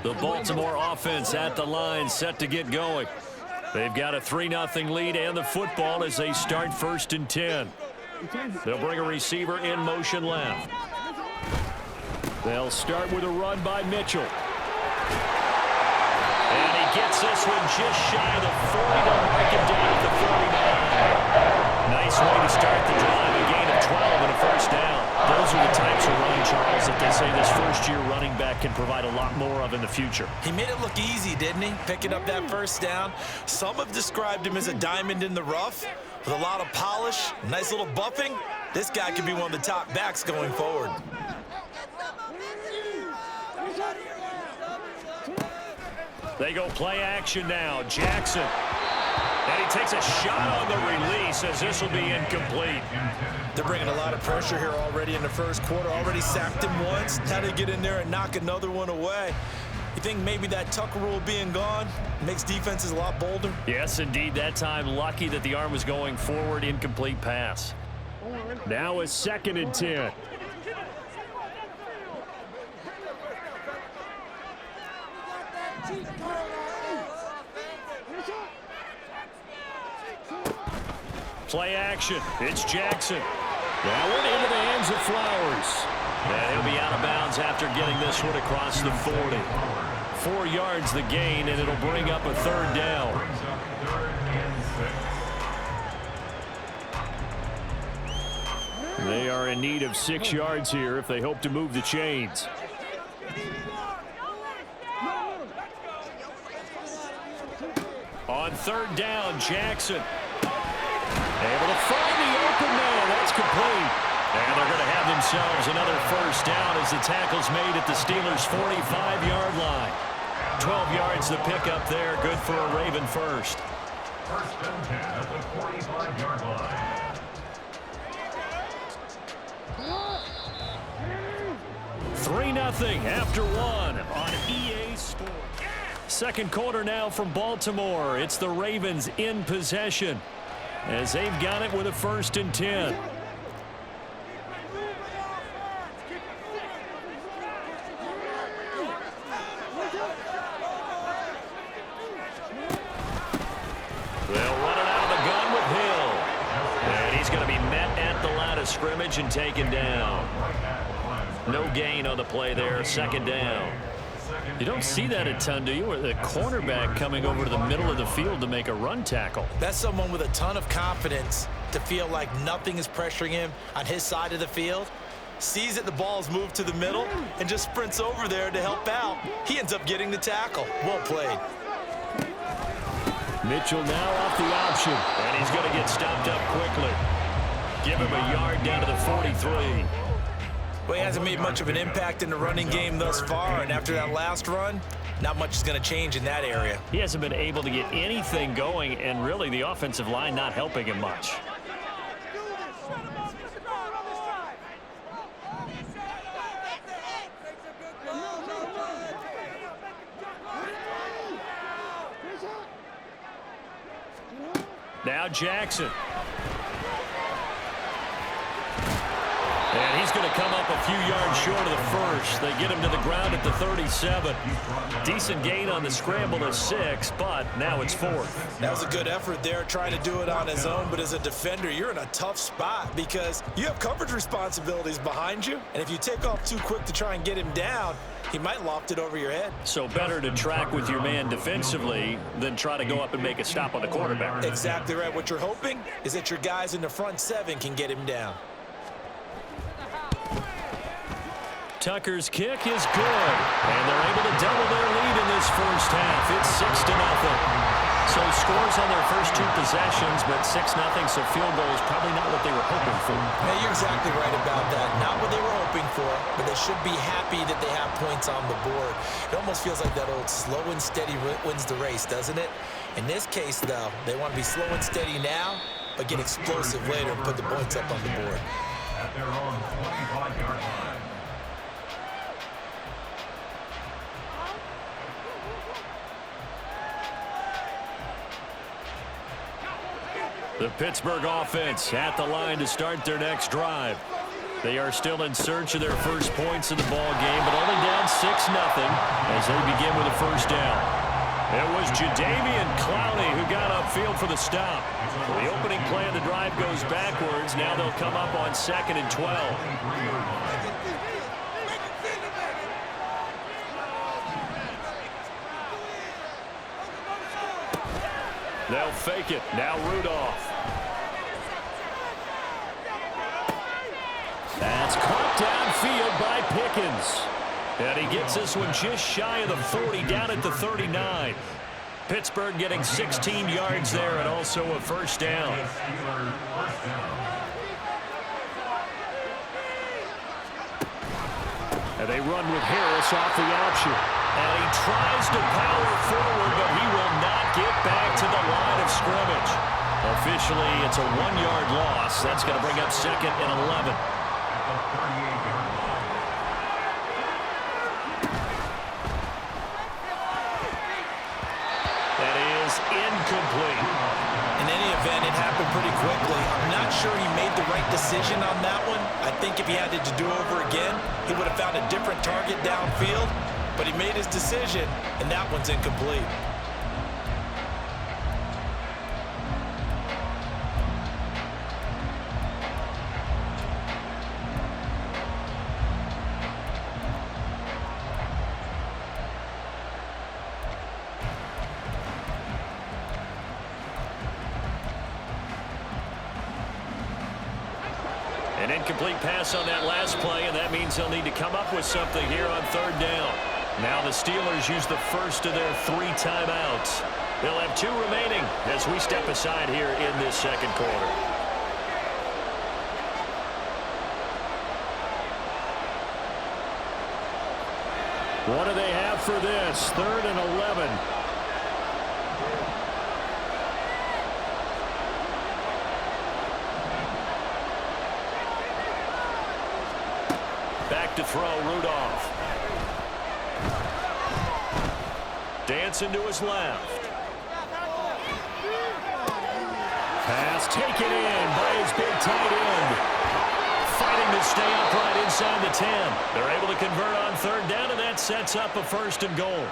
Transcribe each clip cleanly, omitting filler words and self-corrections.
The Baltimore offense at the line, set to get going. They've got a 3-0 lead and the football as they start 1st and 10. They'll bring a receiver in motion left. They'll start with a run by Mitchell. And he gets this one just shy of the 40 to mark him down at the 49. Nice way to start the drive, a gain of 12 and a first down. Those are the types of running, Charles, that they say this first-year running back can provide a lot more of in the future. He made it look easy, didn't he? Picking up that first down. Some have described him as a diamond in the rough with a lot of polish, nice little buffing. This guy could be one of the top backs going forward. They go play action now. Jackson. And he takes a shot on the release as this will be incomplete. They're bringing a lot of pressure here already in the first quarter. Already sacked him once. Had to get in there and knock another one away. You think maybe that Tucker rule being gone makes defenses a lot bolder? Yes, indeed. That time, lucky that the arm was going forward. Incomplete pass. Now a 2nd and 10. Play action. It's Jackson. That one into the hands of Flowers. And he'll be out of bounds after getting this one across the 40. 4 yards the gain, and it'll bring up a 3rd down. They are in need of 6 yards here if they hope to move the chains. On 3rd down, Jackson. Able to find the open man. That's complete. And they're going to have themselves another first down as the tackle's made at the Steelers' 45-yard line. 12 yards the pickup there. Good for a Raven first. 1st and 10 at the 45-yard line. Three 3-0 after one on EA Sports. Second quarter now from Baltimore. It's the Ravens in possession as they've got it with a 1st and 10. They'll run it out of the gun with Hill. And he's going to be met at the line of scrimmage and taken down. No gain on the play there. 2nd down. You don't see that a ton, do you? Or the cornerback coming over to the middle of the field to make a run tackle. That's someone with a ton of confidence to feel like nothing is pressuring him on his side of the field. Sees that the ball's moved to the middle and just sprints over there to help out. He ends up getting the tackle. Well played. Mitchell now off the option, and he's going to get stopped up quickly. Give him a yard down to the 43. Well, he hasn't made much of an impact in the running game thus far, and after that last run, not much is going to change in that area. He hasn't been able to get anything going, and really the offensive line not helping him much. Now Jackson. And he's going to come up a few yards short of the first. They get him to the ground at the 37. Decent gain on the scramble of 6, but now it's 4th. That was a good effort there, trying to do it on his own. But as a defender, you're in a tough spot because you have coverage responsibilities behind you. And if you take off too quick to try and get him down, he might loft it over your head. So better to track with your man defensively than try to go up and make a stop on the quarterback. Exactly right. What you're hoping is that your guys in the front 7 can get him down. Tucker's kick is good, and they're able to double their lead in this first half. It's 6-0. So scores on their first 2 possessions, but 6-0, so field goal is probably not what they were hoping for. Yeah, you're exactly right about that. Not what they were hoping for, but they should be happy that they have points on the board. It almost feels like that old slow and steady wins the race, doesn't it? In this case, though, they want to be slow and steady now, but get explosive later and put the points up on the board. At their own 25-yard line. The Pittsburgh offense at the line to start their next drive. They are still in search of their first points in the ball game, but only down 6-0 as they begin with a first down. It was Jadeveon Clowney who got upfield for the stop. So the opening play of the drive goes backwards. Now they'll come up on 2nd and 12. They'll fake it. Now Rudolph. That's caught downfield by Pickens. And he gets this one just shy of the 40, down at the 39. Pittsburgh getting 16 yards there and also a first down. And they run with Harris off the option. And he tries to power forward, but he will not get back to the line of scrimmage. Officially, it's a 1-yard loss. That's going to bring up 2nd and 11. That is incomplete. In any event, it happened pretty quickly. I'm not sure he made the right decision on that one. I think if he had to do over again, he would have found a different target downfield. But he made his decision, and that one's incomplete. An incomplete pass on that last play, and that means they'll need to come up with something here on 3rd down. Now the Steelers use the first of their 3 timeouts. They'll have 2 remaining as we step aside here in this second quarter. What do they have for this? 3rd and 11. Back to throw, Rudolph. Dancing to his left. Pass taken in by his big tight end. Fighting to stay upright inside the 10. They're able to convert on 3rd down, and that sets up a 1st and goal.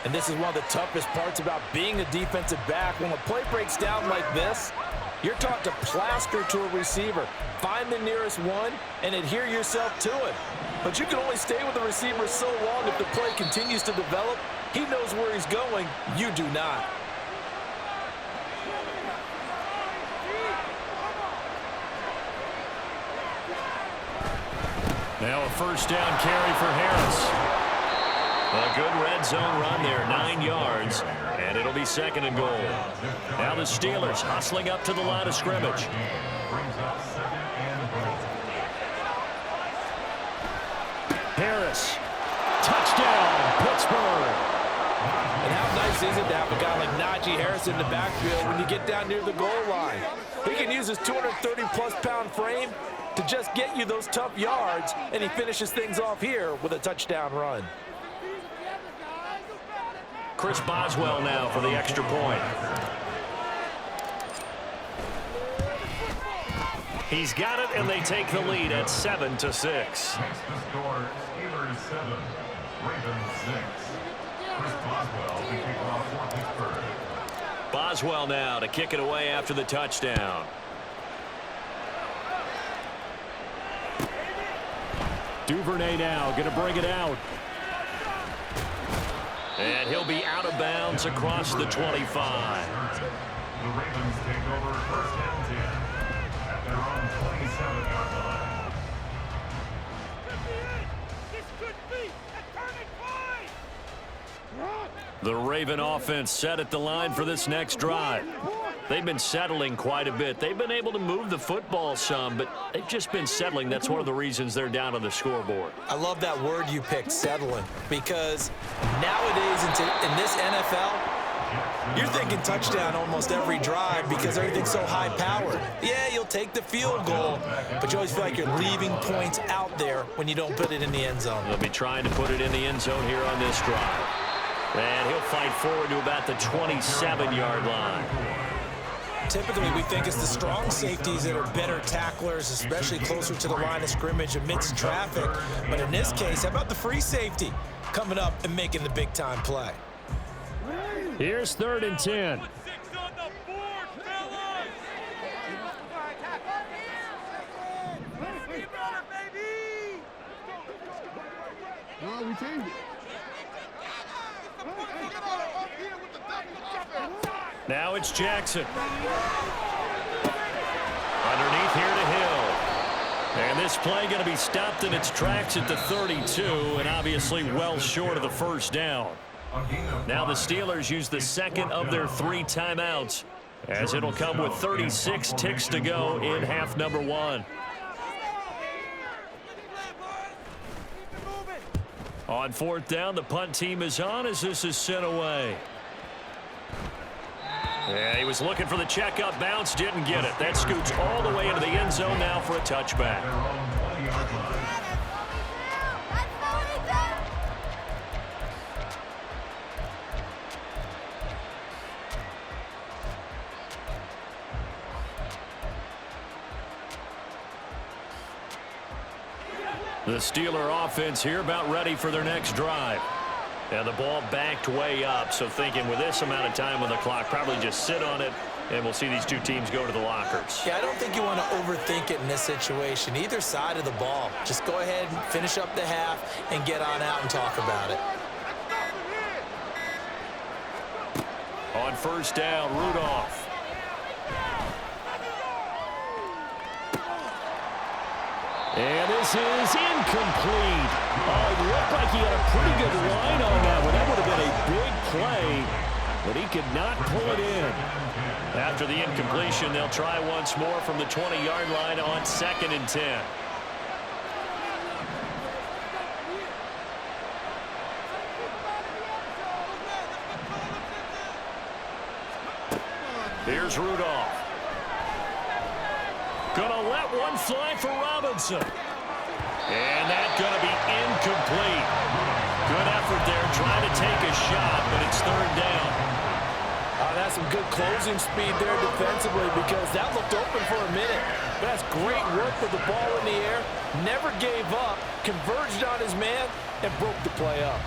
And this is one of the toughest parts about being a defensive back. When a play breaks down like this, you're taught to plaster to a receiver. Find the nearest one and adhere yourself to it. But you can only stay with the receiver so long if the play continues to develop. He knows where he's going. You do not. Now a first down carry for Harris. A good red zone run there, 9 yards, and it'll be 2nd and goal. Now the Steelers hustling up to the line of scrimmage. Harris, touchdown, Pittsburgh. And how nice is it to have a guy like Najee Harris in the backfield when you get down near the goal line? He can use his 230-plus pound frame to just get you those tough yards, and he finishes things off here with a touchdown run. Chris Boswell now for the extra point. He's got it, and they take the lead at 7-6. Next to score, Steelers 7, Ravens 6. Chris Boswell to kick off for Pittsburgh. Boswell now to kick it away after the touchdown. Duvernay now going to bring it out. And he'll be out of bounds across the 25. The Ravens take over 1st and 10 at their own 27-yard line. The Raven offense set at the line for this next drive. They've been settling quite a bit. They've been able to move the football some, but they've just been settling. That's one of the reasons they're down on the scoreboard. I love that word you picked, settling, because nowadays in this NFL, you're thinking touchdown almost every drive because everything's so high-powered. Yeah, you'll take the field goal, but you always feel like you're leaving points out there when you don't put it in the end zone. They'll be trying to put it in the end zone here on this drive. And he'll fight forward to about the 27-yard line. Typically, we think it's the strong safeties that are better tacklers, especially closer to the line of scrimmage amidst traffic. But in this case, how about the free safety coming up and making the big-time play? Here's 3rd and 10. We changed it. Now it's Jackson. Underneath here to Hill. And this play going to be stopped in its tracks at the 32, and obviously well short of the first down. Now the Steelers use the second of their 3 timeouts, as it'll come with 36 ticks to go in half number 1. On 4th down, the punt team is on as this is sent away. Yeah, he was looking for the checkup bounce, didn't get it. That scoots all the way into the end zone now for a touchback. The Steeler offense here about ready for their next drive. And the ball backed way up, so thinking with this amount of time on the clock, probably just sit on it, and we'll see these two teams go to the lockers. Yeah, I don't think you want to overthink it in this situation. Either side of the ball. Just go ahead and finish up the half and get on out and talk about it. On 1st down, Rudolph. And this is incomplete. Oh, it looked like he had a pretty good line on that one. That would have been a big play, but he could not pull it in. After the incompletion, they'll try once more from the 20-yard line on 2nd and 10. Here's Rudolph. Gonna let one fly for Robinson. And that's gonna be incomplete. Good effort there trying to take a shot, but it's 3rd down. That's some good closing speed there defensively, because that looked open for a minute. But that's great work with the ball in the air. Never gave up, converged on his man, and broke the play up.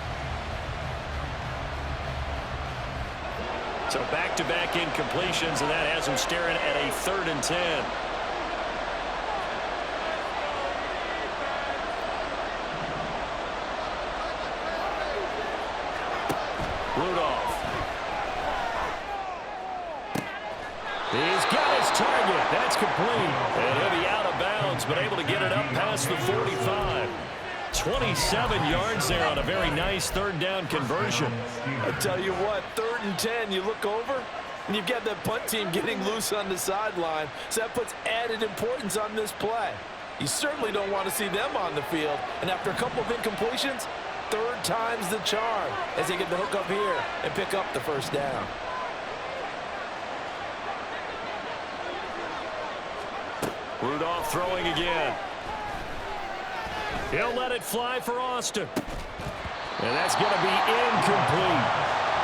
So back-to-back incompletions, and that has him staring at a 3rd and 10. Rudolph. He's got his target. That's complete. And he'll be out of bounds, but able to get it up past the 45. 27 yards there on a very nice 3rd down conversion. I tell you what, 3rd and 10, you look over, and you've got that punt team getting loose on the sideline, so that puts added importance on this play. You certainly don't want to see them on the field, and after a couple of incompletions, 3rd time's the charm as they get the hook up here and pick up the 1st down. Rudolph throwing again. He'll let it fly for Austin. And that's going to be incomplete.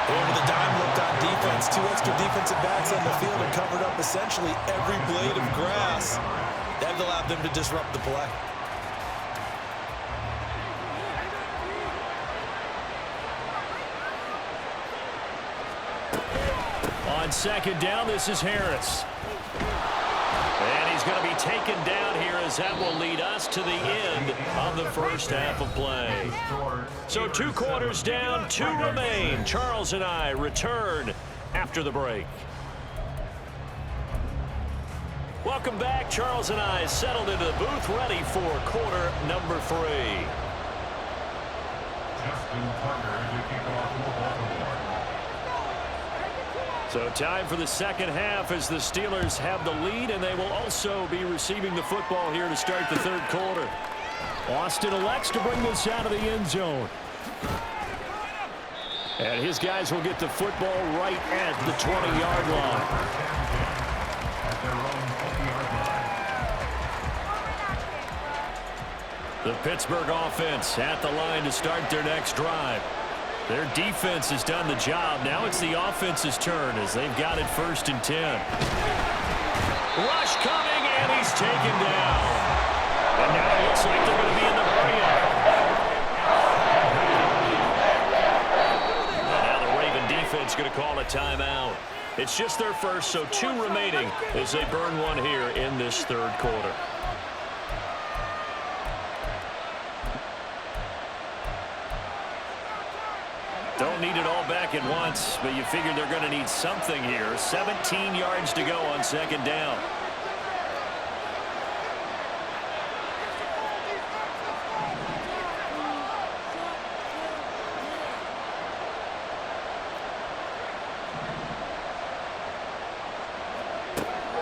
Over the dime looked on defense. 2 extra defensive backs on the field and covered up essentially every blade of grass. That allowed them to disrupt the play. On 2nd down, this is Harris. And he's going to be taken down here as that will lead us to the end of the first half of play. So 2 quarters down, 2 remain. Charles and I return after the break. Welcome back. Charles and I settled into the booth, ready for quarter number 3. So time for the 2nd half as the Steelers have the lead, and they will also be receiving the football here to start the 3rd quarter. Austin elects to bring this out of the end zone. And his guys will get the football right at the 20-yard line. The Pittsburgh offense at the line to start their next drive. Their defense has done the job. Now it's the offense's turn as they've got it 1st and 10. Rush coming, and he's taken down. And now it looks like they're going to be in the hurry-up. Now the Raven defense going to call a timeout. It's just their first, so 2 remaining as they burn one here in this third quarter. Don't need it all back at once, but you figure they're going to need something here. 17 yards to go on second down.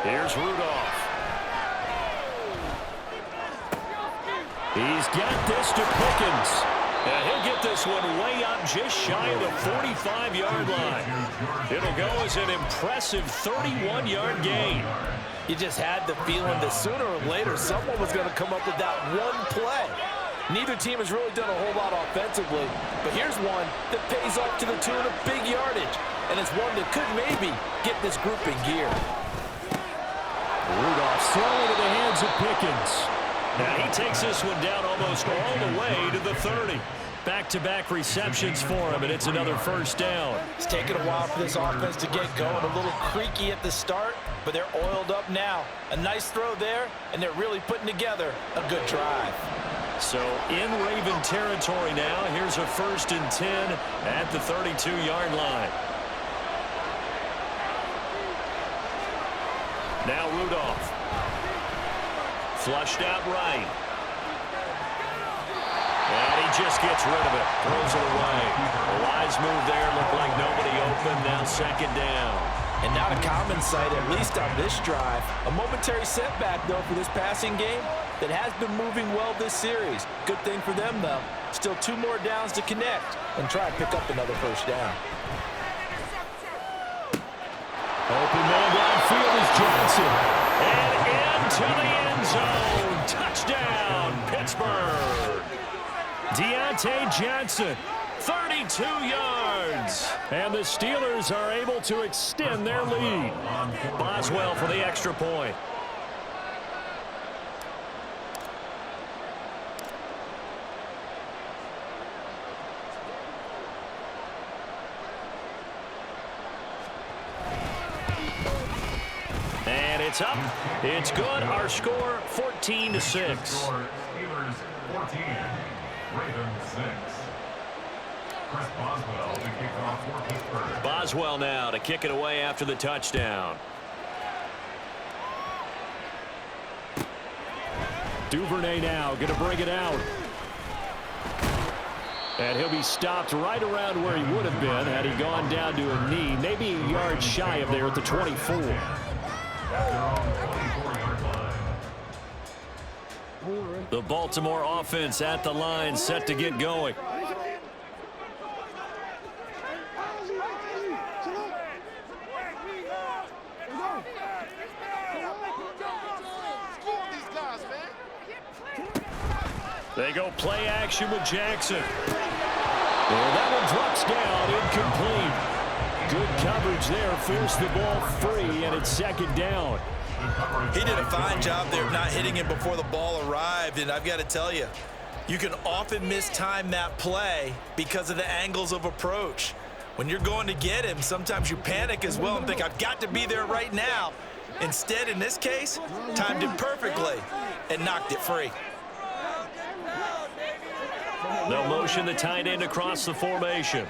Here's Rudolph. He's got this to Pickens. And he'll get this one way up just shy of the 45-yard line. It'll go as an impressive 31-yard gain. You just had the feeling that sooner or later someone was going to come up with that one play. Neither team has really done a whole lot offensively, but here's one that pays off to the tune of big yardage, and it's one that could maybe get this group in gear. Rudolph throwing to the hands of Pickens. Now he takes this one down almost all the way to the 30. Back-to-back receptions for him, and it's another first down. It's taken a while for this offense to get going. A little creaky at the start, but they're oiled up now. A nice throw there, and they're really putting together a good drive. So in Raven territory now, here's a 1st and 10 at the 32-yard line. Now Rudolph. Flushed out right. And he just gets rid of it. Throws it away. A wise move there. Looked like nobody open. Now second down. And not a common sight, at least on this drive. A momentary setback, though, for this passing game that has been moving well this series. Good thing for them, though. Still 2 more downs to connect and try and pick up another first down. Open man downfield is Johnson. And into the end zone. Touchdown, Pittsburgh. Deontay Johnson, 32 yards. And the Steelers are able to extend their lead. Boswell for the extra point. And it's up. It's good. Our score, 14-6. Steelers 14, Ravens 6. Chris Boswell to kick off for Pittsburgh. Boswell now to kick it away after the touchdown. Duvernay now going to bring it out. And he'll be stopped right around where he would have been had he gone down to a knee, maybe a yard shy of there at the 24. At their own 24-yard line. The Baltimore offense at the line, set to get going. They go play action with Jackson. And that one drops down, incomplete. Good coverage there, forced the ball free, and it's second down. He did a fine job there of not hitting him before the ball arrived, and I've got to tell you, you can often mistime that play because of the angles of approach. When you're going to get him, sometimes you panic as well and think, I've got to be there right now. Instead, in this case, timed it perfectly and knocked it free. They'll motion the tight end across the formation.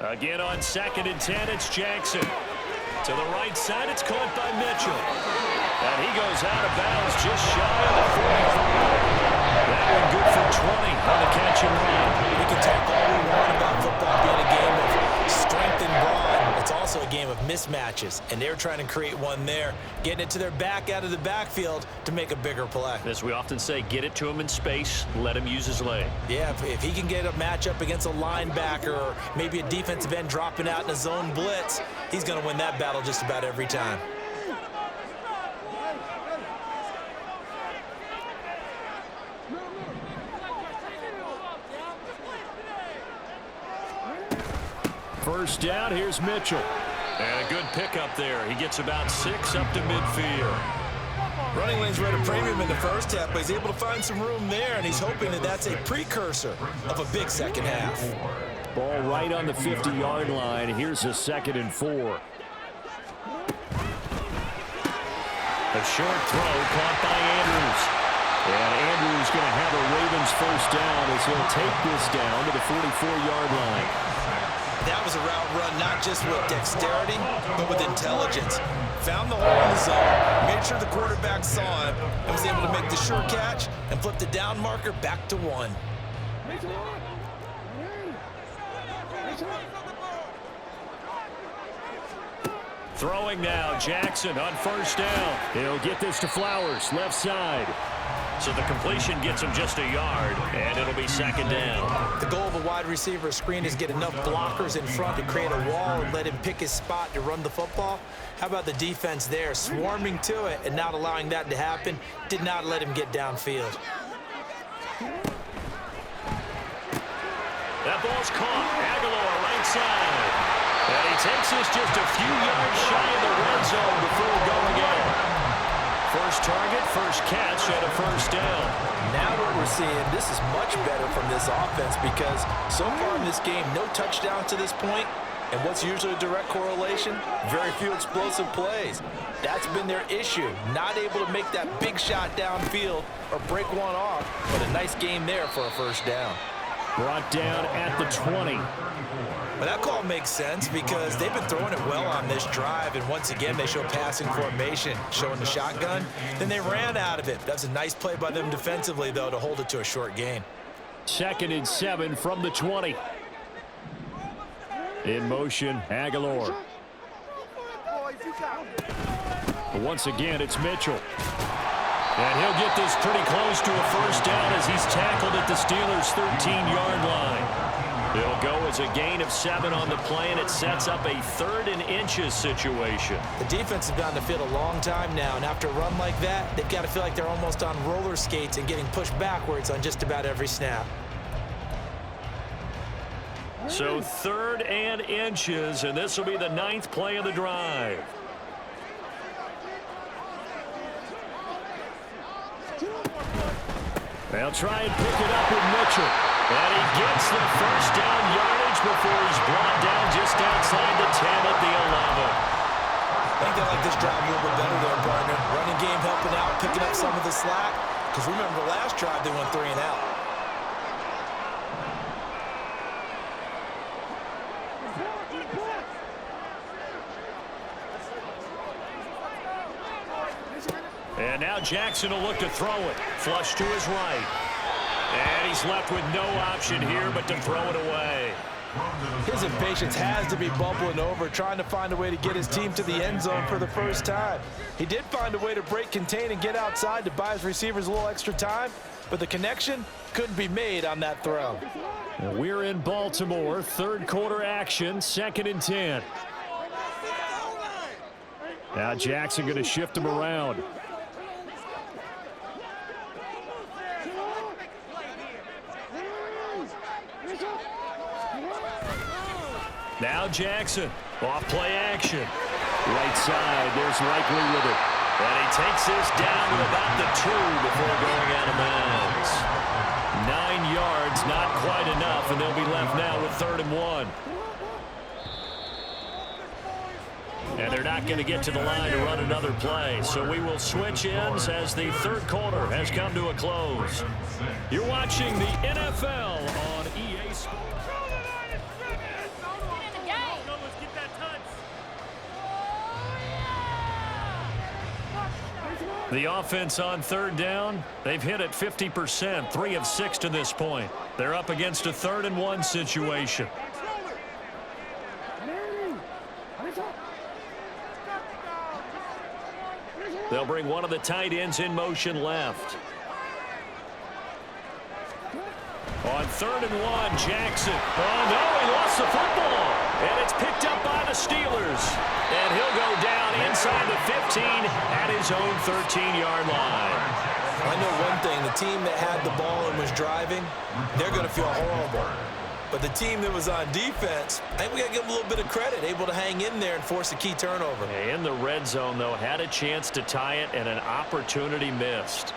Again on 2nd and 10, it's Jackson. To the right side, it's caught by Mitchell. And he goes out of bounds just shy of the 45. That one good for 20 on the catch and run. We can talk all we want about football being a game of strength and brawn. It's also a game of mismatches, and they're trying to create one there, getting it to their back out of the backfield to make a bigger play. As we often say, get it to him in space, let him use his leg. Yeah, if he can get a matchup against a linebacker or maybe a defensive end dropping out in a zone blitz, he's going to win that battle just about every time. First down, here's Mitchell. And a good pickup there. He gets about 6 up to midfield. Running lanes were at a premium in the first half, but he's able to find some room there, and he's hoping that that's a precursor of a big second half. Ball right on the 50-yard line. Here's a 2nd and 4. A short throw caught by Andrews. And Andrews going to have a Ravens first down as he'll take this down to the 44-yard line. That was a route run not just with dexterity, but with intelligence. Found the hole in the zone, made sure the quarterback saw him, and was able to make the sure catch and flip the down marker back to 1. Throwing now, Jackson on first down. He'll get this to Flowers, left side. So the completion gets him just a yard, and it'll be 2nd down. The goal of a wide receiver screen is get enough blockers in front to create a wall and let him pick his spot to run the football. How about the defense there, swarming to it and not allowing that to happen? Did not let him get downfield. That ball's caught. Aguilar, right side. And he takes this just a few yards shy of the red zone before going in. First target, first catch, and a first down. Now what we're seeing, this is much better from this offense because so far in this game, no touchdowns to this point. And what's usually a direct correlation? Very few explosive plays. That's been their issue. Not able to make that big shot downfield or break one off, but a nice game there for a first down. Brought down at the 20. Well, that call makes sense because they've been throwing it well on this drive, and once again they show passing formation, showing the shotgun. Then they ran out of it. That's a nice play by them defensively, though, to hold it to a short gain. 2nd and 7 from the 20. In motion, Aguilar. Once again, it's Mitchell. And he'll get this pretty close to a first down as he's tackled at the Steelers' 13-yard line. It'll go as a gain of 7 on the play, and it sets up a 3rd and inches situation. The defense has been on the field a long time now, and after a run like that, they've got to feel like they're almost on roller skates and getting pushed backwards on just about every snap. So 3rd and inches, and this will be the 9th play of the drive. They'll try and pick it up with Mitchell. And he gets the first down yardage before he's brought down just outside the 10 at the 11. I think they like this drive a little bit better there, partner. Running game helping out, picking up some of the slack. Because remember the last drive, they went 3 and out. And now Jackson will look to throw it. Flush to his right. And he's left with no option here but to throw it away. His impatience has to be bubbling over, trying to find a way to get his team to the end zone for the first time. He did find a way to break, contain, and get outside to buy his receivers a little extra time, but the connection couldn't be made on that throw. We're in Baltimore. 3rd quarter action, 2nd and 10. Now Jackson going to shift him around. Now Jackson, off play action. Right side, there's Likely with it. And he takes this down to about the 2 before going out of bounds. 9 yards, not quite enough, and they'll be left now with 3rd and 1. And they're not going to get to the line to run another play. So we will switch ends as the 3rd quarter has come to a close. You're watching the NFL on EA Sports. The offense on 3rd down, they've hit it 50%, 3 of 6 to this point. They're up against a 3rd and 1 situation. They'll bring one of the tight ends in motion left. On 3rd and 1, Jackson. Oh, no, he lost the football. And it's picked up by the Steelers. And he'll go down inside the 15 at his own 13-yard line. I know one thing. The team that had the ball and was driving, they're going to feel horrible. But the team that was on defense, I think we got to give them a little bit of credit, able to hang in there and force a key turnover. In the red zone, though, had a chance to tie it and an opportunity missed.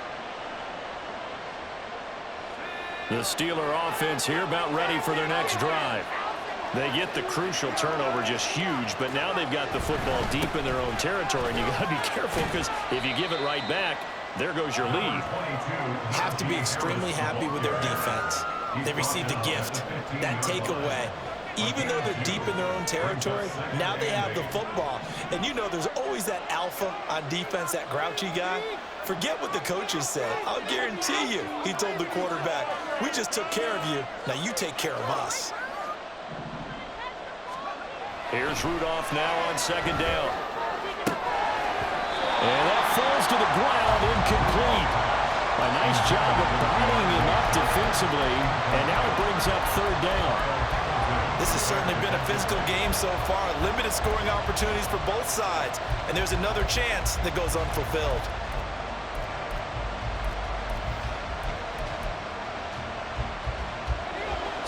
The Steeler offense here about ready for their next drive. They get the crucial turnover, just huge, but now they've got the football deep in their own territory, and you got to be careful because if you give it right back, there goes your lead. Have to be extremely happy with their defense. They received a gift, that takeaway. Even though they're deep in their own territory, now they have the football. And you know there's always that alpha on defense, that grouchy guy. Forget what the coaches said. I'll guarantee you, he told the quarterback, we just took care of you. Now you take care of us. Here's Rudolph now on second down. And that falls to the ground, incomplete. A nice job of bodying him up defensively, and now it brings up third down. This has certainly been a physical game so far. Limited scoring opportunities for both sides. And there's another chance that goes unfulfilled.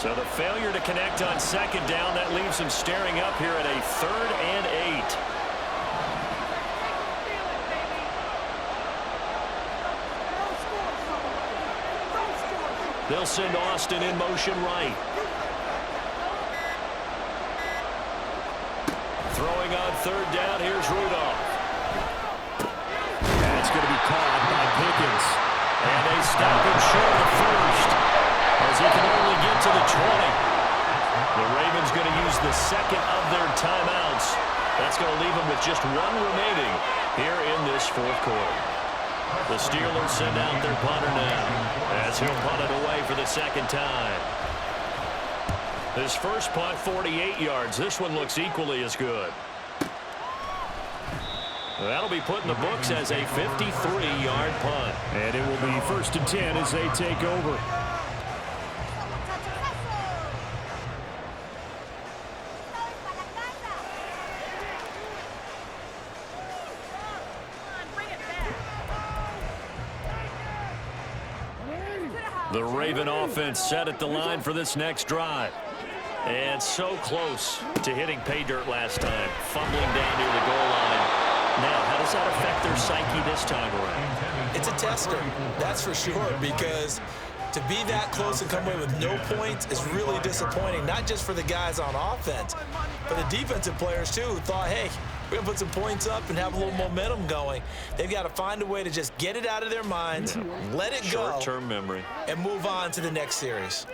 So the failure to connect on second down, that leaves him staring up here at a 3rd and 8. They'll send Austin in motion right. Throwing on third down, here's Rudolph. That's going to be caught by Pickens. And they stop him short of first, as he can only get to the 20. The Ravens going to use the second of their timeouts. That's going to leave them with just one remaining here in this fourth quarter. The Steelers send out their punter now, as he'll punt it away for the second time. His first punt, 48 yards. This one looks equally as good. That'll be put in the books as a 53-yard punt. And it will be 1st and 10 as they take over. The Raven offense set at the line for this next drive. And so close to hitting pay dirt last time, fumbling down near the goal line. Now, how does that affect their psyche this time around? It's a tester, that's for sure, because to be that close and come away with no points is really disappointing, not just for the guys on offense, but the defensive players, too, who thought, hey, we're going to put some points up and have a little momentum going. They've got to find a way to just get it out of their minds, let it go, short-term memory, and move on to the next series.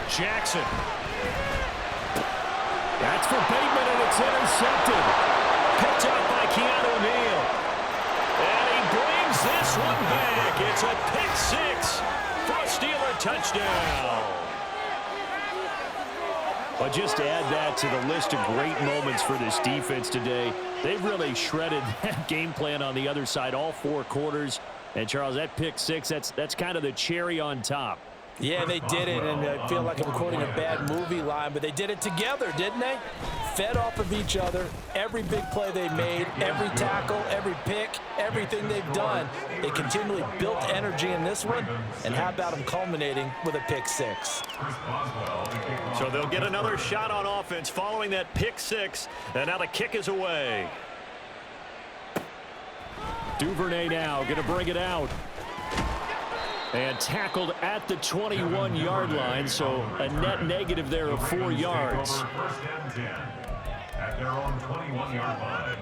Jackson. That's for Bateman, and it's intercepted. Picked up by Keanu Neal. And he brings this one back. It's a pick six for a Steeler touchdown. But just to add that to the list of great moments for this defense today, they've really shredded that game plan on the other side all 4 quarters. And, Charles, that pick six, that's kind of the cherry on top. Yeah, they did it, and I feel like I'm quoting a bad movie line, but they did it together, didn't they? Fed off of each other, every big play they made, every tackle, every pick, everything they've done. They continually built energy in this one, and how about them culminating with a pick six? So they'll get another shot on offense following that pick six, and now the kick is away. Duvernay now going to bring it out. And tackled at the 21-yard line, so a net negative there of 4 yards. First and 10 at their own 21-yard line.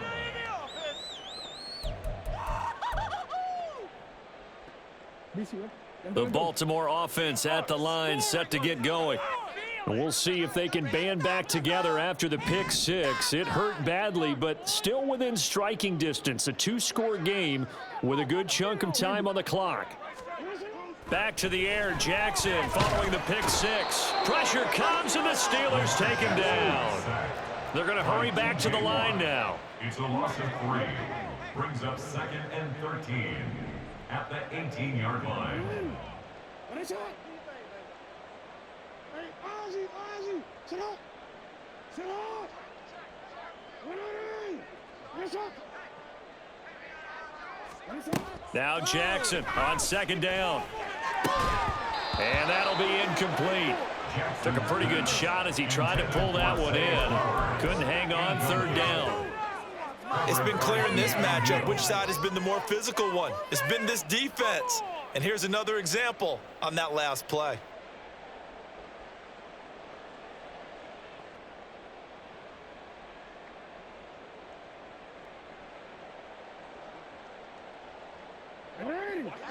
The Baltimore offense at the line, set to get going. And we'll see if they can band back together after the pick six. It hurt badly, but still within striking distance. A 2-score game with a good chunk of time on the clock. Back to the air, Jackson following the pick six. Pressure comes, and the Steelers take him down. They're going to hurry back to the line now. It's a loss of 3. Brings up 2nd and 13 at the 18-yard line. Hey, Ozzy, sit up. Sit up. 1-on-1. Now Jackson on second down. And that'll be incomplete. Took a pretty good shot as he tried to pull that one in. Couldn't hang on third down. It's been clear in this matchup which side has been the more physical one. It's been this defense. And here's another example on that last play.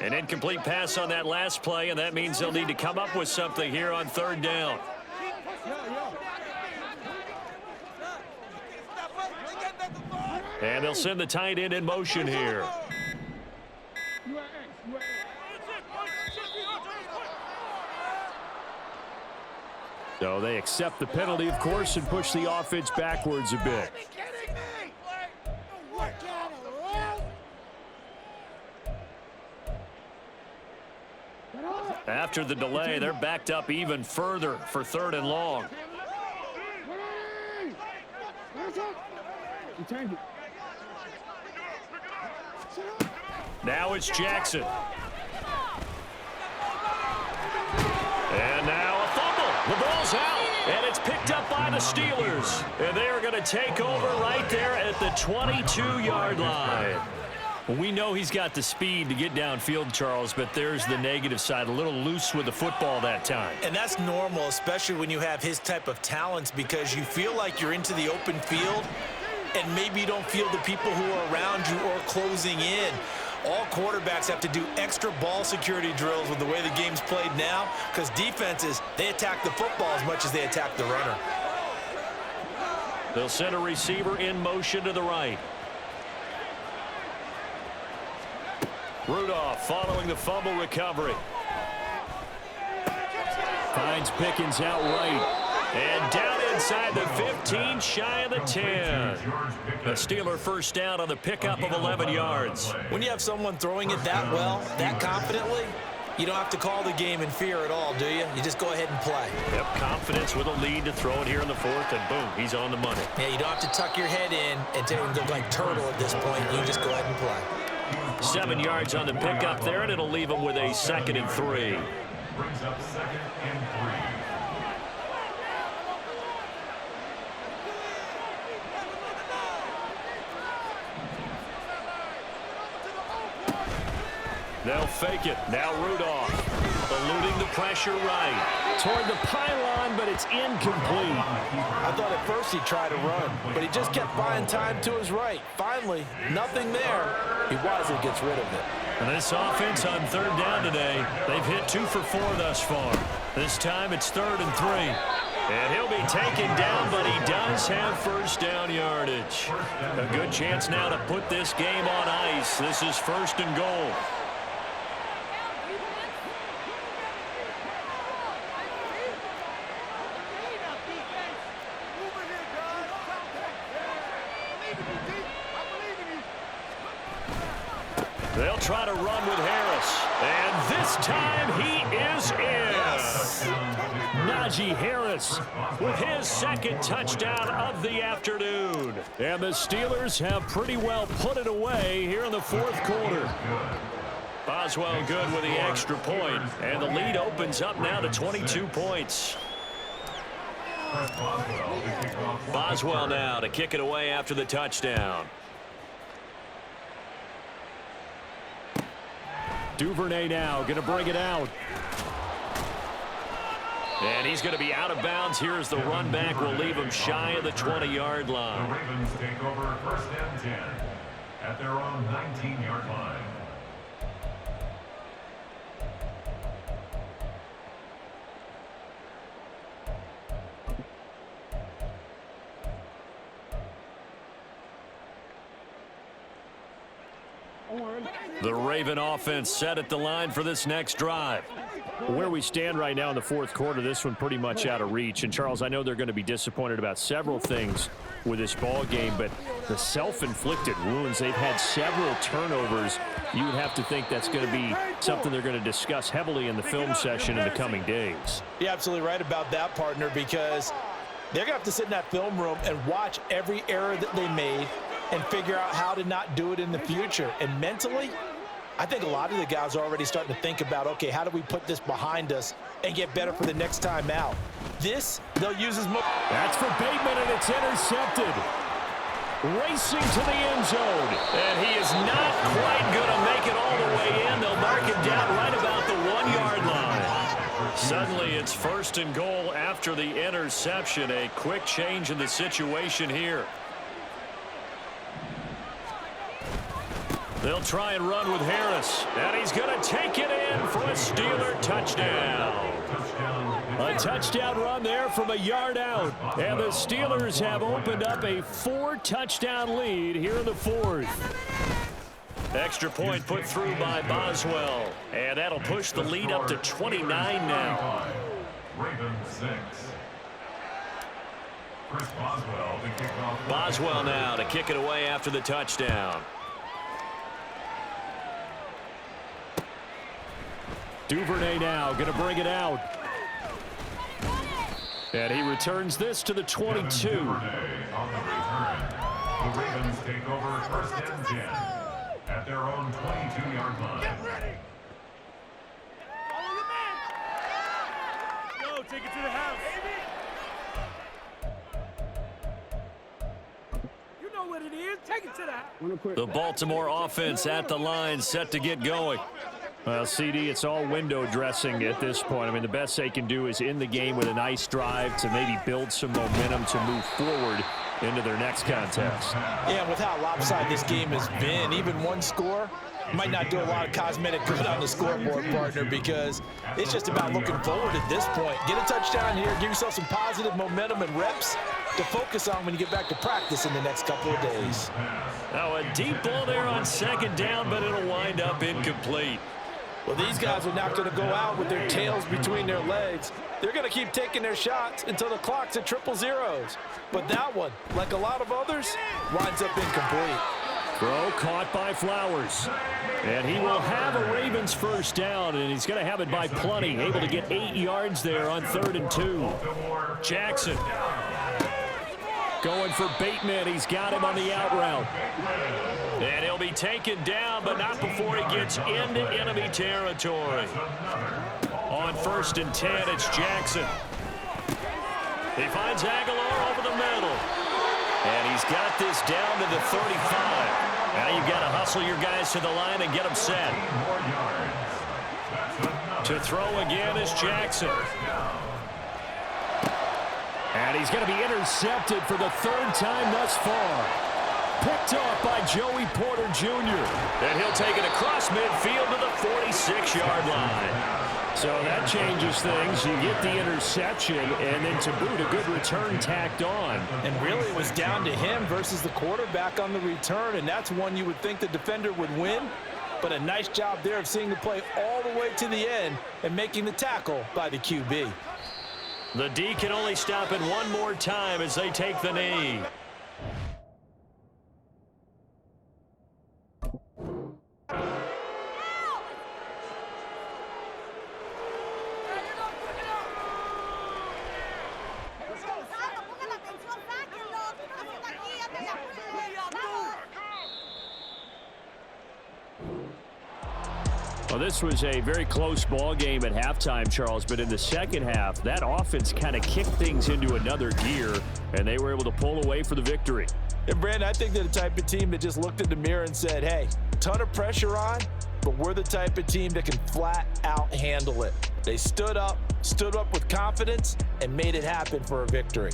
An incomplete pass on that last play, and that means they'll need to come up with something here on third down. And they'll send the tight end in motion here. So they accept the penalty, of course, and push the offense backwards a bit. After the delay, they're backed up even further for third and long. Now it's Jackson. And now a fumble. The ball's out, and it's picked up by the Steelers. And they are going to take over right there at the 22-yard line. We know he's got the speed to get downfield, Charles, but there's the negative side. A little loose with the football that time. And that's normal, especially when you have his type of talents, because you feel like you're into the open field and maybe you don't feel the people who are around you or closing in. All quarterbacks have to do extra ball security drills with the way the game's played now, because defenses, they attack the football as much as they attack the runner. They'll send a receiver in motion to the right. Rudolph following the fumble recovery. Finds Pickens out right. And down inside the 15, shy of the 10. A Steeler first down on the pickup of 11 yards. When you have someone throwing it that well, that confidently, you don't have to call the game in fear at all, do you? You just go ahead and play. Yep, confidence with a lead to throw it here in the fourth, and boom, he's on the money. Yeah, you don't have to tuck your head in and look like turtle at this point. You just go ahead and play. 7 yards on the pickup there, and it'll leave him with a 2nd and 3. Brings up 2nd and 3. They'll fake it. Now Rudolph eluding the pressure right. Toward the pylon, but it's incomplete. I thought at first he tried to run, but he just kept buying time to his right. Finally, nothing there. He wisely gets rid of it. And this offense on third down today, they've hit 2 for 4 thus far. This time it's 3rd and 3. And he'll be taken down, but he does have first down yardage. A good chance now to put this game on ice. This is 1st and goal. They'll try to run with Harris. And this time he is in. Najee Harris With his 2nd touchdown of the afternoon. and the Steelers have pretty well put it away here in the 4th quarter. Boswell good with the extra point. And the lead opens up now to 22 points. Boswell now to kick it away after the touchdown. Duvernay now going to bring it out. And he's going to be out of bounds. Here's the run back. Will leave him shy of the 20-yard The line. Ravens take over 1st and 10 at their own 19-yard line. The Raven offense set at the line for this next drive. Where we stand right now in the 4th quarter, this one pretty much out of reach. And, Charles, I know they're going to be disappointed about several things with this ball game, but the self-inflicted wounds, they've had several turnovers. You would have to think that's going to be something they're going to discuss heavily in the film session in the coming days. You're absolutely right about that, partner, because they're going to have to sit in that film room and watch every error that they made, and figure out how to not do it in the future. And mentally, I think a lot of the guys are already starting to think about, okay, how do we put this behind us and get better for the next time out? This, they'll use as much. That's for Bateman, and it's intercepted. Racing to the end zone. And he is not quite going to make it all the way in. They'll mark him down right about the 1-yard line. Suddenly it's 1st and goal after the interception. A quick change in the situation here. They'll try and run with Harris. And he's going to take it in for a Steeler touchdown. A touchdown run there from a yard out. And the Steelers have opened up a 4-touchdown lead here in the 4th. Extra point put through by Boswell. And that'll push the lead up to 29 now. Ravens 6. Chris Boswell to kick off. Boswell now to kick it away after the touchdown. Duvernay now going to bring it out. And he returns this to the 22. On the return. The Ravens take over 1st and 10 at their own 22-yard line. Get ready. Follow your man. Go, take it to the house. You know what it is. Take it to the house. The Baltimore offense at the line, set to get going. Well, CD, it's all window dressing at this point. I mean, the best they can do is in the game with a nice drive to maybe build some momentum to move forward into their next contest. Yeah, with how lopsided this game has been, even one score might not do a lot of cosmetic good on the scoreboard, partner, because it's just about looking forward at this point. Get a touchdown here, give yourself some positive momentum and reps to focus on when you get back to practice in the next couple of days. Now a deep ball there on 2nd down, but it'll wind up incomplete. Well, these guys are not going to go out with their tails between their legs. They're going to keep taking their shots until the clock's at 000. But that one, like a lot of others, winds up incomplete. Throw caught by Flowers. And he will have a Ravens 1st down, and he's going to have it by plenty. Able to get 8 yards there on 3rd and 2. Jackson. Going for Bateman. He's got him on the out route. And he'll be taken down, but not before he gets into enemy territory. On 1st and 10, it's Jackson. He finds Aguilar over the middle. And he's got this down to the 35. Now you've got to hustle your guys to the line and get them set. To throw again is Jackson. And he's going to be intercepted for the 3rd time thus far. Picked off by Joey Porter Jr. And he'll take it across midfield to the 46-yard line. So that changes things. You get the interception, and then to boot, a good return tacked on. And really, it was down to him versus the quarterback on the return, and that's one you would think the defender would win. But a nice job there of seeing the play all the way to the end and making the tackle by the QB. The D can only stop it one more time as they take the knee. Well, this was a very close ball game at halftime, Charles, but in the second half, that offense kind of kicked things into another gear, and they were able to pull away for the victory. And, Brandon, I think they're the type of team that just looked in the mirror and said, hey, ton of pressure on, but we're the type of team that can flat out handle it. They stood up with confidence, and made it happen for a victory.